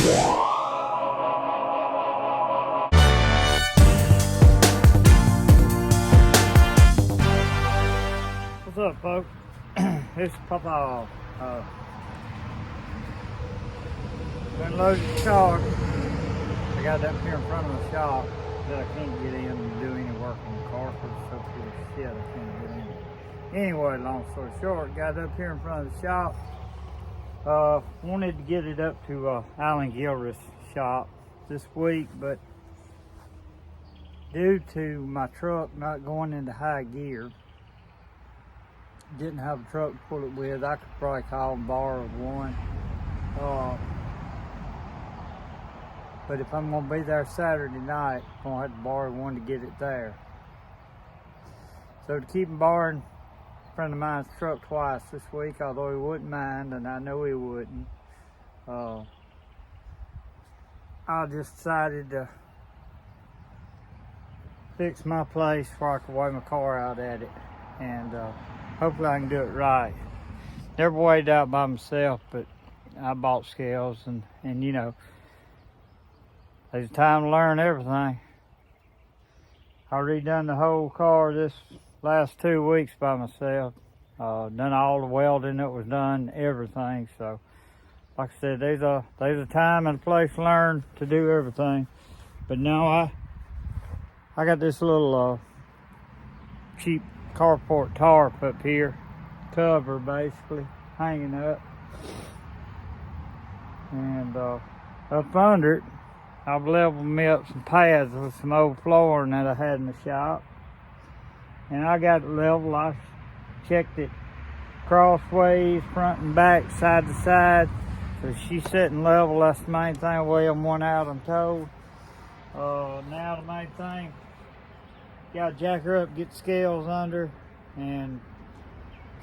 What's up, folks? It's Pawpaw. Been loading the car. I got it up here in front of the shop that I can't get in and do any work on the car because it's so full of shit I can't get in. Anyway, long story short, got it up here in front of the shop. Wanted to get it up to Alan Gilreath's shop this week, but due to my truck not going into high gear, didn't have a truck to pull it with. I could probably call and borrow one. But if I'm going to be there Saturday night, I'm going to have to borrow one to get it there. So to keep him borrowing a friend of mine's truck twice this week, although he wouldn't mind, and I know he wouldn't, I just decided to fix my place where I could weigh my car out at it. And hopefully I can do it right. Never weighed out by myself, but I bought scales and you know, there's time to learn everything. I redone the whole car this last 2 weeks by myself. Done all the welding that was done, everything. So, like I said, there's a time and a place to learn to do everything. But now I got this little cheap carport tarp up here, cover basically, hanging up. And up under it, I've leveled me up some pads with some old flooring that I had in the shop. And I got it level. I checked it crossways, front and back, side to side. So she's sitting level, that's the main thing. Well, one out, I'm told. Now the main thing, got to jack her up, get the scales under, and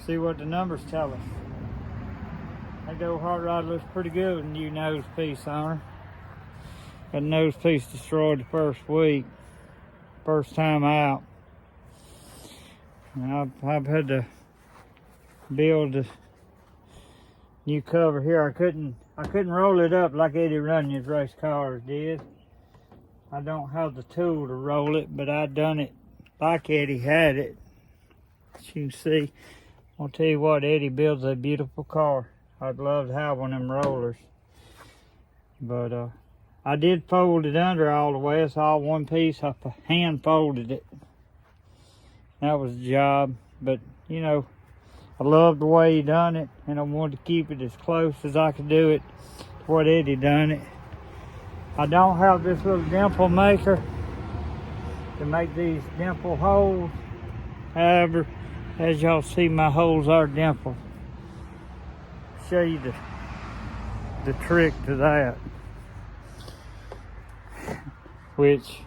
see what the numbers tell us. That old hot rod looks pretty good with a new nose piece on her. That nose piece destroyed the first week, first time out. And I've had to build a new cover here. I couldn't roll it up like Eddie Runyon's race cars did. I don't have the tool to roll it, but I done it like Eddie had it. As you can see, I'll tell you what, Eddie builds a beautiful car. I'd love to have one of them rollers. But I did fold it under all the way. It's all one piece. I hand folded it. That was the job. But, you know, I loved the way he done it, and I wanted to keep it as close as I could do it to what Eddie done it. I don't have this little dimple maker to make these dimple holes. However, as y'all see, my holes are dimpled. Show you the trick to that. Which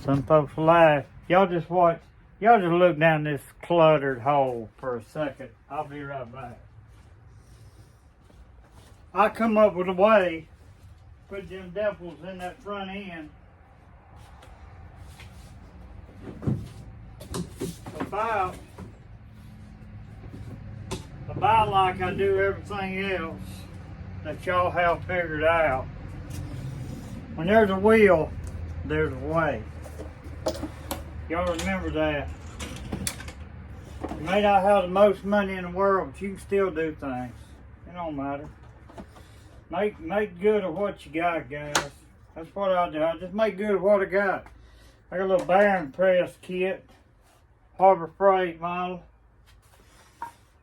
some folks laugh. Y'all just watch. Y'all just look down this cluttered hole for a second. I'll be right back. I come up with a way to put them dimples in that front end about like I do everything else that y'all have figured out. When there's a wheel, there's a way. Y'all remember that. You may not have the most money in the world, but you can still do things. It don't matter. Make good of what you got, guys. That's what I do. I just make good of what I got. I got a little bearing press kit, Harbor Freight model.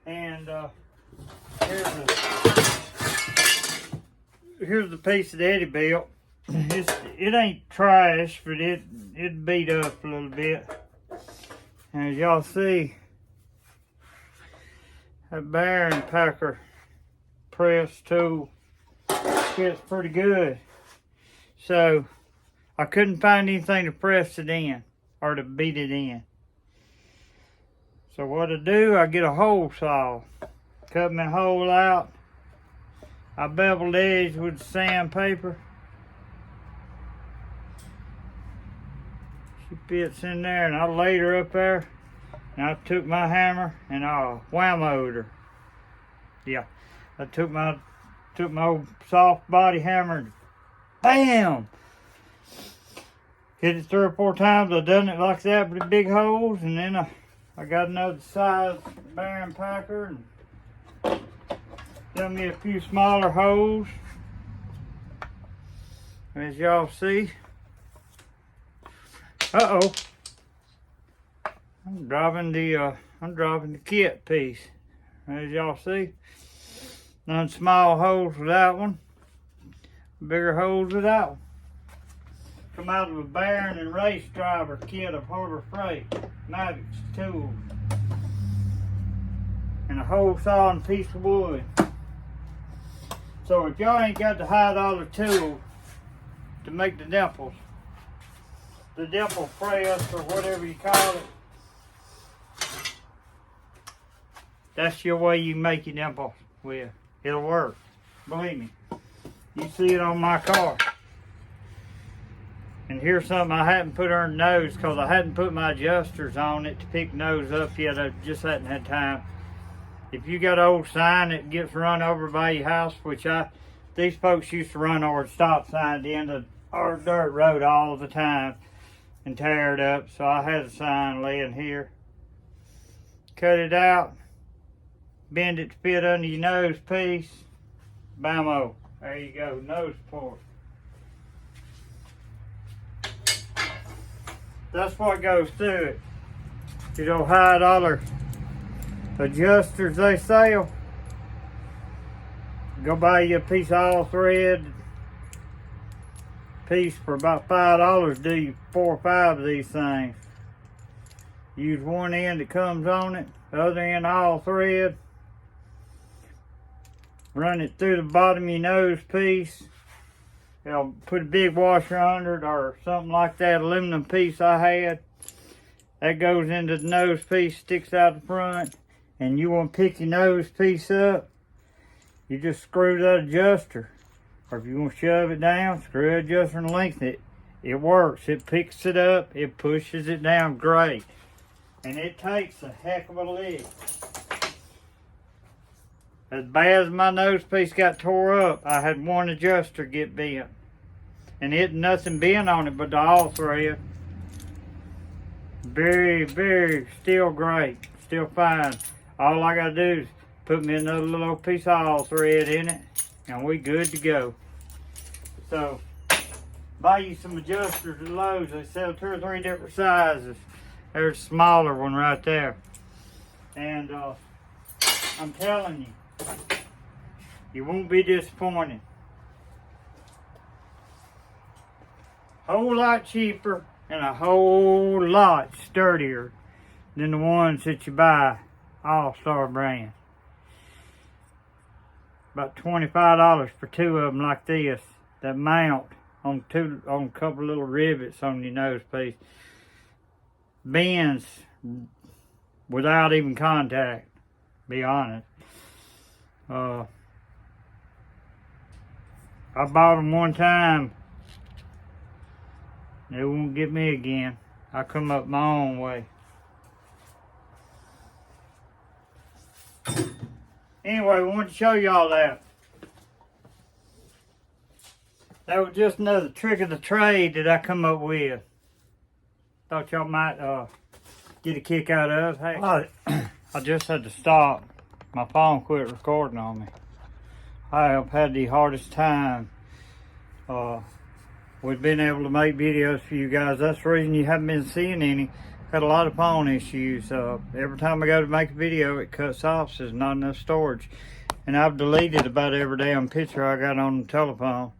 And here's the piece that Eddie built. It ain't trash, but it beat up a little bit. And as y'all see, that bearing packer press tool fits pretty good. So I couldn't find anything to press it in or to beat it in. So what I do, I get a hole saw, cut my hole out. I beveled the edge with sandpaper. She fits in there, and I laid her up there. And I took my hammer and I whammoed her. Yeah, I took my took my old soft body hammer and bam! Hit it 3 or 4 times. I done it like that with the big holes, and then I got another size bearing packer and done me a few smaller holes. As y'all see. Uh-oh. I'm dropping the kit piece. As y'all see. Done small holes with that one. Bigger holes with that one. Come out of a bearing and race driver kit of Harbor Freight. Mavics tools. And a hole saw and a piece of wood. So if y'all ain't got the high dollar tool to make the dimples, the dimple press or whatever you call it, that's your way you make your dimples with. It'll work. Believe me. You see it on my car. And here's something I hadn't put on the nose because I hadn't put my adjusters on it to pick the nose up yet. I just hadn't had time. If you got an old sign that gets run over by your house, which these folks used to run over the stop sign at the end of our dirt road all the time and tear it up. So I had a sign laying here. Cut it out. Bend it to fit under your nose piece. Bam-o. There you go. Nose port. That's what goes through it. You know, high dollar adjusters they sell. Go buy you a piece of all thread piece for about $5. Do you 4 or 5 of these things. Use one end that comes on it, the other end all thread. Run it through the bottom of your nose piece. Put a big washer under it or something like that aluminum piece I had. That goes into the nose piece, sticks out the front. And you want to pick your nose piece up, you just screw that adjuster. Or if you want to shove it down, screw the adjuster and lengthen it. It works. It picks it up. It pushes it down great. And it takes a heck of a lick. As bad as my nose piece got tore up, I had one adjuster get bent. And it nothing bent on it but the all thread. Very, very, still great. Still fine. All I gotta do is put me another little piece of all thread in it, and we good to go. So, buy you some adjusters at Lowe's. They sell 2 or 3 different sizes. There's a smaller one right there. And I'm telling you, you won't be disappointed. Whole lot cheaper and a whole lot sturdier than the ones that you buy All-Star brand. About $25 for 2 of them like this that mount on a couple little rivets on your nose piece. Bends without even contact, be honest. I bought them one time. They won't get me again. I come up my own way. Anyway, I wanted to show y'all that. That was just another trick of the trade that I come up with. Thought y'all might get a kick out of. Hey, I just had to stop. My phone quit recording on me. I have had the hardest time with being able to make videos for you guys. That's the reason you haven't been seeing any. Had a lot of phone issues. Every time I go to make a video, it cuts off, so there's not enough storage. And I've deleted about every damn picture I got on the telephone.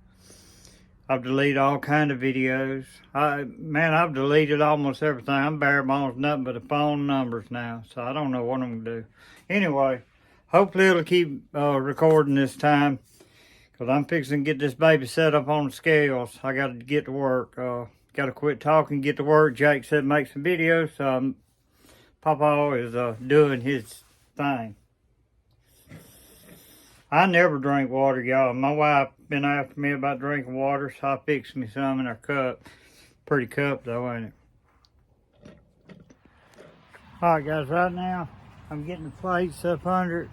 I've deleted all kind of videos. I've deleted almost everything. I'm bare bones nothing but the phone numbers now, so I don't know what I'm gonna do. Anyway, hopefully it'll keep recording this time, because I'm fixing to get this baby set up on the scales. I got to get to work. Got to quit talking, get to work. Jake said make some videos, so Pawpaw is doing his thing. I never drink water, y'all. My wife been after me about drinking water, so I fixed me some in her cup. Pretty cup though, ain't it? Alright guys, right now I'm getting the plates up under it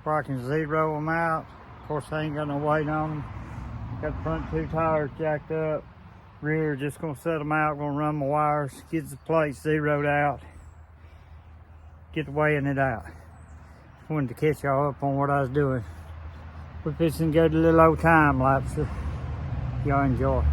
where I can zero them out. course, I ain't got no weight on them. Got the front 2 tires jacked up. Rear, just gonna set them out, gonna run my wires, get the plates zeroed out, get the weighing it out. Wanted to catch y'all up on what I was doing. We're fixing to go to a little old time lapse. Y'all enjoy.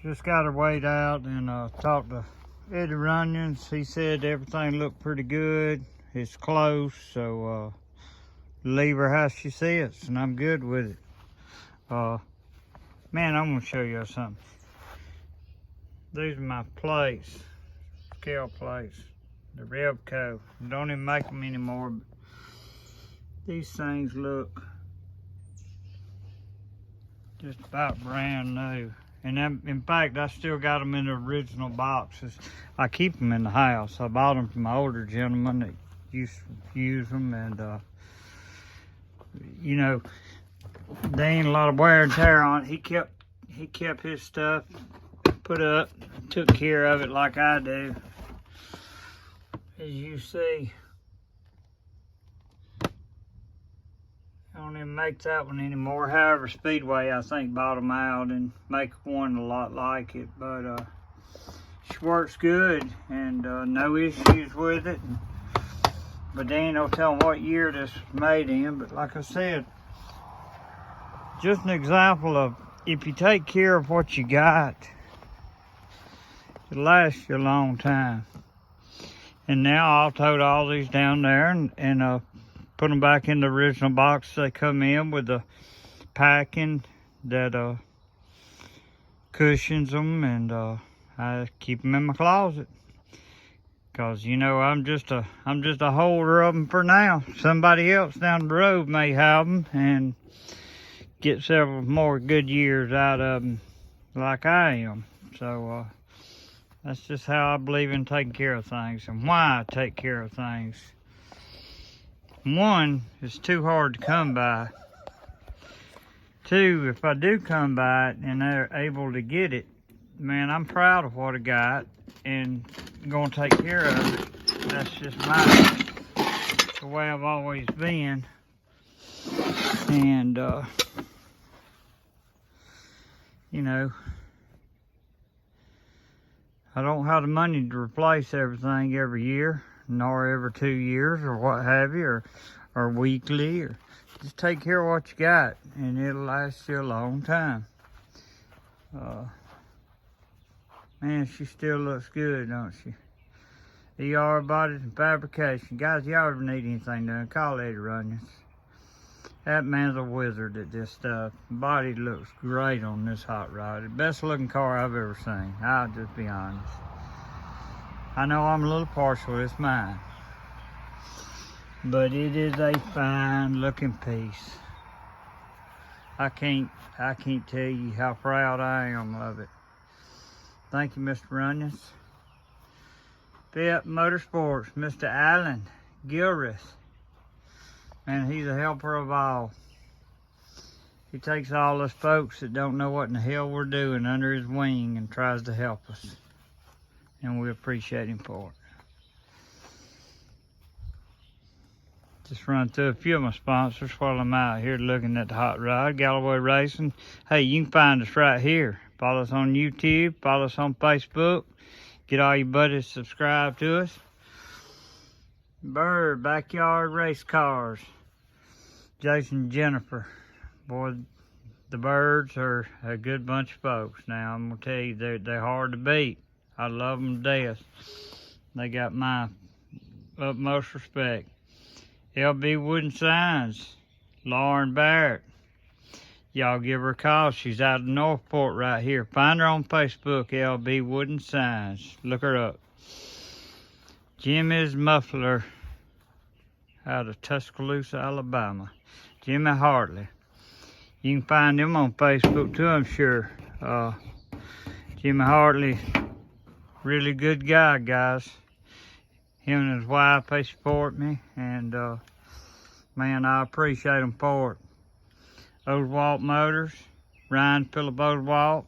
Just got her weighed out and talked to Eddie Runyons. He said everything looked pretty good. It's close, so leave her how she sits, and I'm good with it. Man, I'm gonna show you something. These are my plates, scale plates, the Revco. Don't even make them anymore. But these things look just about brand new. And in fact, I still got them in the original boxes. I keep them in the house. I bought them from an older gentleman that used to use them, and you know, there ain't a lot of wear and tear on it. He kept his stuff put up, took care of it like I do. As you see, I don't even make that one anymore. However, Speedway, I think, bought them out and make one a lot like it. But she works good, and no issues with it. But there ain't no telling what year this was made in. But like I said, just an example of if you take care of what you got, it'll last you a long time. And now I'll tote all these down there and put them back in the original box. They come in with the packing that cushions them, and I keep them in my closet. Cause you know I'm just a holder of them for now. Somebody else down the road may have them and get several more good years out of them, like I am. So that's just how I believe in taking care of things and why I take care of things. One, it's too hard to come by. Two, if I do come by it and they're able to get it, man, I'm proud of what I got and gonna take care of it. That's just the way I've always been. And you know, I don't have the money to replace everything every year, nor every 2 years or what have you, or weekly, or just take care of what you got and it'll last you a long time. Man, she still looks good, don't she? ER Bodies and Fabrication. Guys, y'all ever need anything done, call Eddie Runyons. That man's a wizard at this stuff. The body looks great on this hot rod. The best looking car I've ever seen. I'll just be honest. I know I'm a little partial, it's mine. But it is a fine looking piece. I can't tell you how proud I am of it. Thank you, Mr. Runyons. FET Motorsports, Mr. Allen Gilreath. Man, he's a helper of all. He takes all us folks that don't know what in the hell we're doing under his wing and tries to help us. And we appreciate him for it. Just run through a few of my sponsors while I'm out here looking at the hot rod. Galloway Racing. Hey, you can find us right here. Follow us on YouTube. Follow us on Facebook. Get all your buddies subscribed to us. Bird Backyard Race Cars. Jason and Jennifer. Boy, the Birds are a good bunch of folks. Now, I'm going to tell you, they're hard to beat. I love them to death. They got my utmost respect. LB Wooden Signs, Lauren Barrett. Y'all give her a call. She's out of Northport right here. Find her on Facebook, LB Wooden Signs. Look her up. Jimmy's Muffler out of Tuscaloosa, Alabama. Jimmy Hartley. You can find them on Facebook too, I'm sure. Jimmy Hartley really good guy, guys. Him and his wife, they support me, and man, I appreciate them for it. Oswalt Motors, Ryan Phillip Oswalt,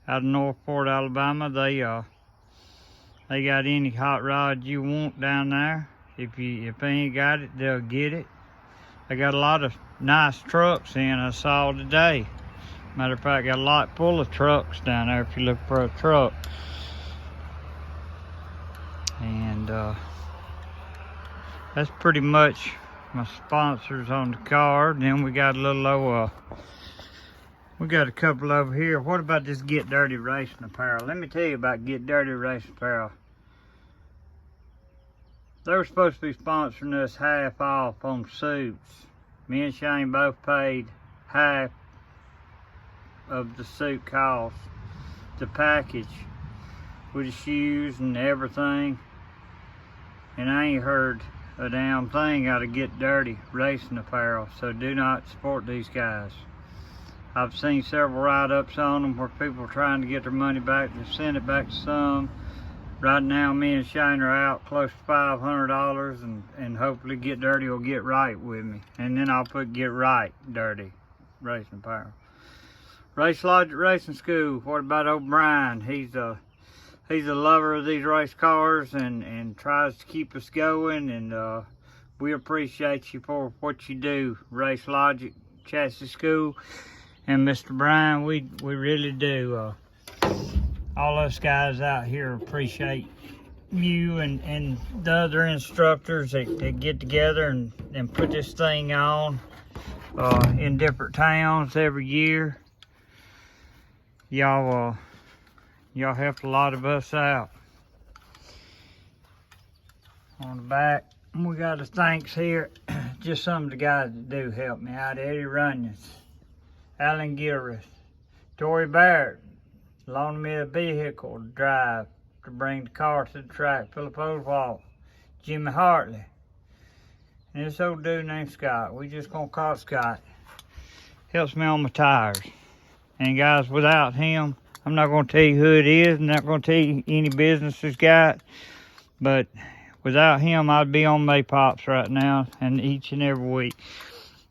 out of Northport, Alabama. They got any hot rod you want down there. If they ain't got it, they'll get it. They got a lot of nice trucks in, I saw today. Matter of fact, got a lot full of trucks down there if you look for a truck. And that's pretty much my sponsors on the card. Then we got a little we got a couple over here. What about this Get Dirty Racing Apparel? Let me tell you about Get Dirty Racing Apparel. They were supposed to be sponsoring us half off on suits. Me and Shane both paid half of the suit cost, the package with the shoes and everything. And I ain't heard a damn thing out of Get Dirty Racing Apparel, so do not support these guys. I've seen several write-ups on them where people are trying to get their money back. They send it back to some. Right now, me and Shane are out close to $500, and hopefully Get Dirty will get right with me. And then I'll put Get Right Dirty Racing Apparel. Race Logic Racing School. What about O'Brien? He's a lover of these race cars and tries to keep us going, and we appreciate you for what you do. Race Logic Chassis School and Mr. Bryan, we really do. All us guys out here appreciate you and the other instructors that get together and put this thing on in different towns every year. Y'all helped a lot of us out. On the back, we got a thanks here. Just some of the guys that do help me out. Eddie Runyons, Alan Gilreath, Tory Barrett, loaning me a vehicle to drive to bring the car to the track. Phillip Oswalt, Jimmy Hartley, and this old dude named Scott. We just gonna call Scott. Helps me on my tires. And guys, without him, I'm not going to tell you who it is. I'm not going to tell you any business he's got. But without him, I'd be on Maypops right now, and each and every week.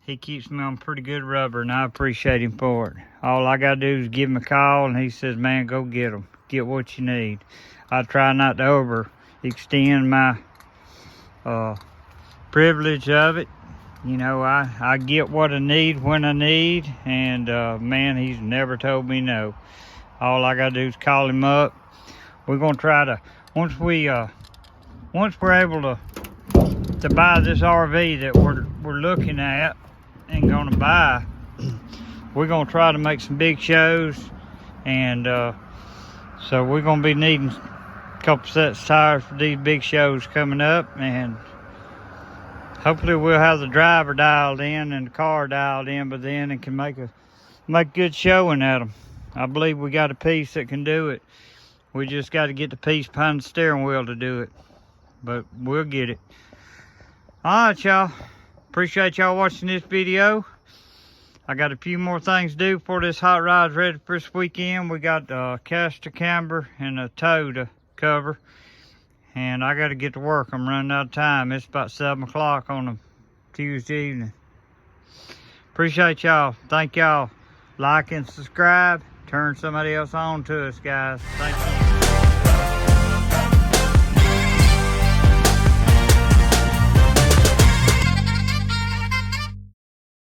He keeps me on pretty good rubber, and I appreciate him for it. All I got to do is give him a call, and he says, man, go get them. Get what you need. I try not to overextend my privilege of it. You know, I get what I need when I need, and man, he's never told me no. All I gotta do is call him up. We're gonna try to, once we're able to buy this RV that we're looking at and gonna buy, we're gonna try to make some big shows, and so we're gonna be needing a couple sets of tires for these big shows coming up, and hopefully we'll have the driver dialed in and the car dialed in by then and can make good showing at them. I believe we got a piece that can do it. We just got to get the piece behind the steering wheel to do it. But we'll get it. Alright, y'all. Appreciate y'all watching this video. I got a few more things to do before this hot rod's ready for this weekend. We got a caster camber and a tow to cover. And I got to get to work. I'm running out of time. It's about 7 o'clock on a Tuesday evening. Appreciate y'all. Thank y'all. Like and subscribe. Turn somebody else on to us, guys. Thank you.